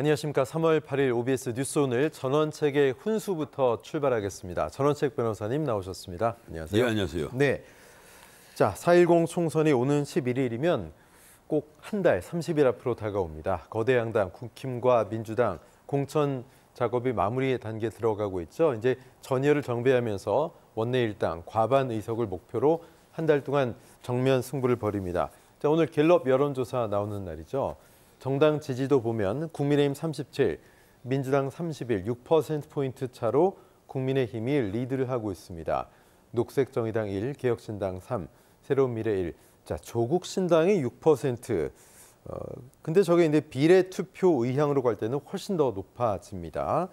안녕하십니까. 3월 8일 OBS 뉴스 오늘 전원책의 훈수부터 출발하겠습니다. 전원책 변호사님 나오셨습니다. 안녕하세요. 네, 안녕하세요. 네. 자, 4.10 총선이 오는 11일이면 꼭 한 달, 30일 앞으로 다가옵니다. 거대 양당 국힘과 민주당 공천 작업이 마무리 단계에 들어가고 있죠. 이제 전열을 정비하면서 원내 일당 과반 의석을 목표로 한 달 동안 정면 승부를 벌입니다. 자, 오늘 갤럽 여론조사 나오는 날이죠. 정당 지지도 보면 국민의힘 37, 민주당 31, 6%포인트 차로 국민의힘이 리드를 하고 있습니다. 녹색정의당 1, 개혁신당 3, 새로운미래 1. 자, 조국신당이 6%. 근데 저게 이제 비례투표 의향으로 갈 때는 훨씬 더 높아집니다.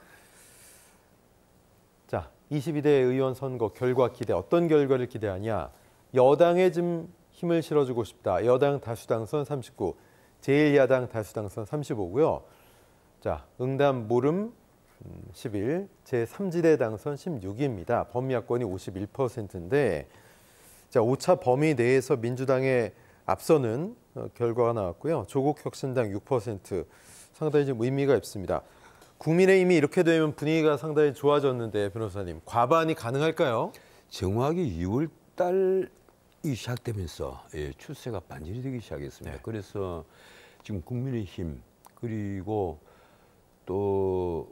자, 22대 의원 선거 결과 기대, 어떤 결과를 기대하냐? 여당에 좀 힘을 실어주고 싶다. 여당 다수당선 39, 제1야당 다수당선 35고요. 자, 응답 모름 11, 제3지대 당선 16입니다. 범야권이 51%인데 자, 5차 범위 내에서 민주당의 앞서는 결과가 나왔고요. 조국혁신당 6%, 상당히 좀 의미가 있습니다. 국민의힘이 이렇게 되면 분위기가 상당히 좋아졌는데 변호사님, 과반이 가능할까요? 정확히 2월 달이 시작되면서 추세가 반전이 되기 시작했습니다. 네. 그래서 지금 국민의힘 그리고 또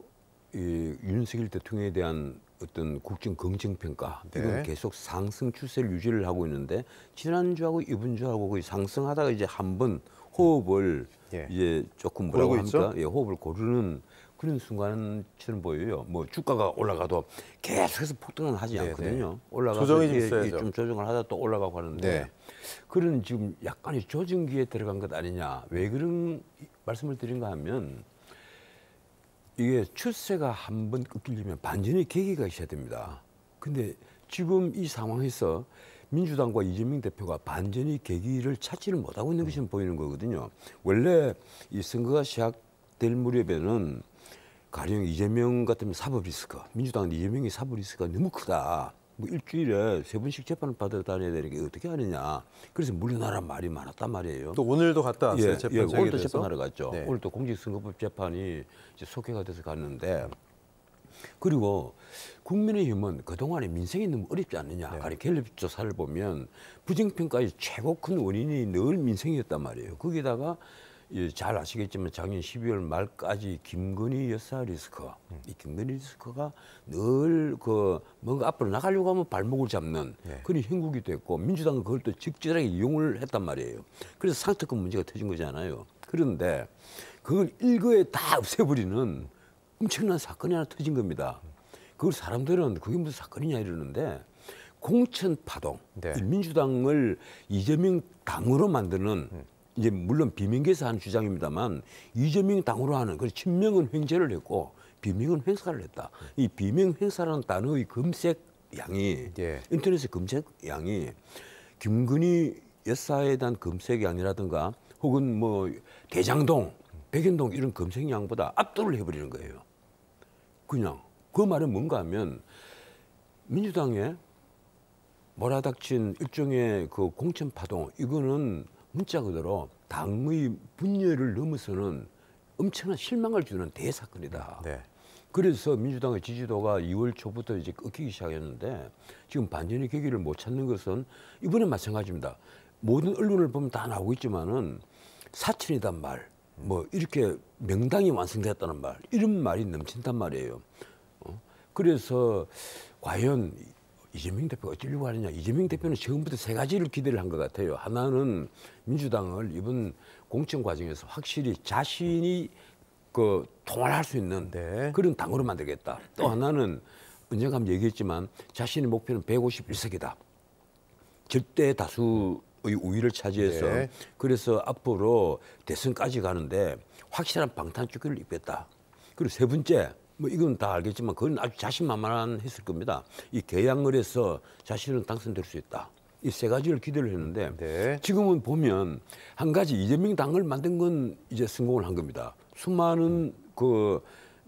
윤석열 대통령에 대한 어떤 국정 긍정평가 네. 이건 계속 상승 추세를 유지를 하고 있는데 지난주하고 이번 주하고 거의 상승하다가 이제 한번 호흡을 이제 조금 뭐라고 합니까? 호흡을 고르는 그런 순간처럼 보여요. 뭐 주가가 올라가도 계속해서 폭등은 하지 않거든요. 올라가서 조정이 좀 있어야죠. 좀 조정을 하다 또 올라가고 하는데 그런 지금 약간의 조정기에 들어간 것 아니냐. 왜 그런 말씀을 드린가 하면 이게 추세가 한번 꺾이려면 반전의 계기가 있어야 됩니다. 근데 지금 이 상황에서 민주당과 이재명 대표가 반전의 계기를 찾지를 못하고 있는 것이 보이는 거거든요. 원래 이 선거가 시작될 무렵에는 가령 이재명 같으면 사법 리스크, 민주당은 이재명의 사법 리스크가 너무 크다. 뭐 일주일에 3번씩 재판을 받아 다녀야 되는 게 어떻게 하느냐. 그래서 물러나란 말이 많았단 말이에요. 또 오늘도 갔다 왔어요. 재판장에 오늘도 대해서. 재판하러 갔죠. 오늘도 공직선거법 재판이 이제 속회가 돼서 갔는데 그리고 국민의힘은 그동안에 민생이 너무 어렵지 않느냐. 가령 갤럽 조사를 보면 부정평가의 최고 큰 원인이 늘 민생이었단 말이에요. 거기다가 잘 아시겠지만 작년 12월 말까지 김건희 여사 리스크, 이 김건희 리스크가 늘 그 뭔가 앞으로 나가려고 하면 발목을 잡는 그런 형국이 됐고 민주당은 그걸 또 적절하게 이용을 했단 말이에요. 그래서 상특권 문제가 터진 거잖아요. 그런데 그걸 일거에 다 없애버리는 엄청난 사건이 하나 터진 겁니다. 그걸 사람들은 그게 무슨 사건이냐 이러는데 공천 파동, 이 민주당을 이재명 당으로 만드는 이제 물론 비명계에서 하는 주장입니다만 이재명 당으로 하는 그 친명은 횡재를 했고 비명은 횡사를 했다. 이 비명 횡사라는 단어의 검색량이 인터넷의 검색량이 김건희 여사에 대한 검색량이라든가 혹은 뭐 대장동, 백연동 이런 검색량보다 압도를 해버리는 거예요. 그냥 그 말은 뭔가 하면 민주당에 몰아닥친 일종의 그 공천 파동 이거는 문자 그대로 당의 분열을 넘어서는 엄청난 실망을 주는 대사건이다. 그래서 민주당의 지지도가 2월 초부터 이제 꺾이기 시작했는데 지금 반전의 계기를 못 찾는 것은 이번에 마찬가지입니다. 모든 언론을 보면 다 나오고 있지만은 사천이단 말, 뭐 이렇게 명당이 완성됐다는 말, 이런 말이 넘친단 말이에요. 그래서 과연 이재명 대표가 어쩌려고 하느냐. 이재명 대표는 처음부터 세 가지를 기대를 한 것 같아요. 하나는 민주당을 이번 공천 과정에서 확실히 자신이 그 통할할 수 있는 그런 당으로 만들겠다. 또 하나는 언젠가 한번 얘기했지만 자신의 목표는 151석이다. 절대 다수의 우위를 차지해서 그래서 앞으로 대선까지 가는데 확실한 방탄조끼를 입겠다. 그리고 세 번째 뭐 이건 다 알겠지만 그건 아주 자신만만했을 겁니다. 이 개항을 해서 자신은 당선될 수 있다. 이 세 가지를 기대를 했는데 지금은 보면 한 가지 이재명 당을 만든 건 이제 성공을 한 겁니다. 수많은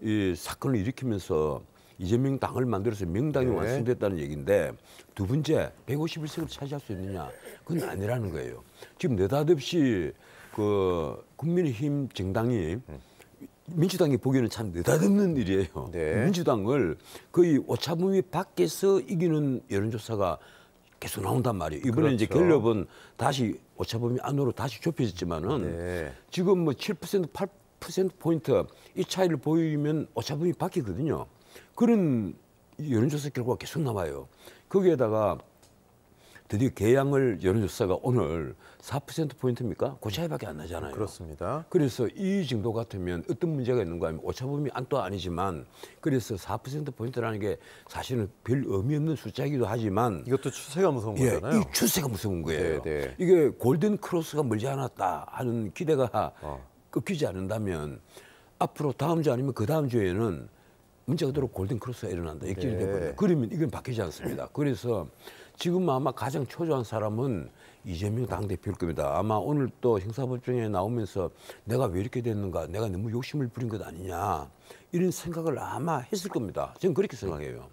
이 사건을 일으키면서 이재명 당을 만들어서 명당이 완성됐다는 얘기인데 두 번째 151석을 차지할 수 있느냐 그건 아니라는 거예요. 지금 느닷없이 그 국민의힘 정당이 민주당이 보기에는 참 느닷없는 일이에요. 네. 민주당을 거의 오차범위 밖에서 이기는 여론조사가 계속 나온단 말이에요. 이번에 이제 그렇죠. 갤럽은 다시 오차범위 안으로 다시 좁혀졌지만은 네. 지금 뭐 7%, 8%포인트 이 차이를 보이면 오차범위 밖이거든요. 그런 여론조사 결과가 계속 나와요. 거기에다가 드디어 개항을 여론조사가 오늘 4%포인트입니까? 그 차이밖에 안 나잖아요. 그렇습니다. 그래서 이 정도 같으면 어떤 문제가 있는가 하면 오차범위 안도 아니지만 그래서 4%포인트라는 게 사실은 별 의미 없는 숫자이기도 하지만 이것도 추세가 무서운 예, 거잖아요. 이 추세가 무서운 거예요. 네, 네. 이게 골든 크로스가 멀지 않았다 하는 기대가 어. 꺾이지 않는다면 앞으로 다음 주 아니면 그 다음 주에는 문제가 그대로 골든 크로스가 일어난다. 역전이 네. 돼버려요. 그러면 이건 바뀌지 않습니다. 그래서 지금 아마 가장 초조한 사람은 이재명 당대표일 겁니다. 아마 오늘 또 형사법정에 나오면서 내가 왜 이렇게 됐는가, 내가 너무 욕심을 부린 것 아니냐 이런 생각을 아마 했을 겁니다. 저는 그렇게 생각해요.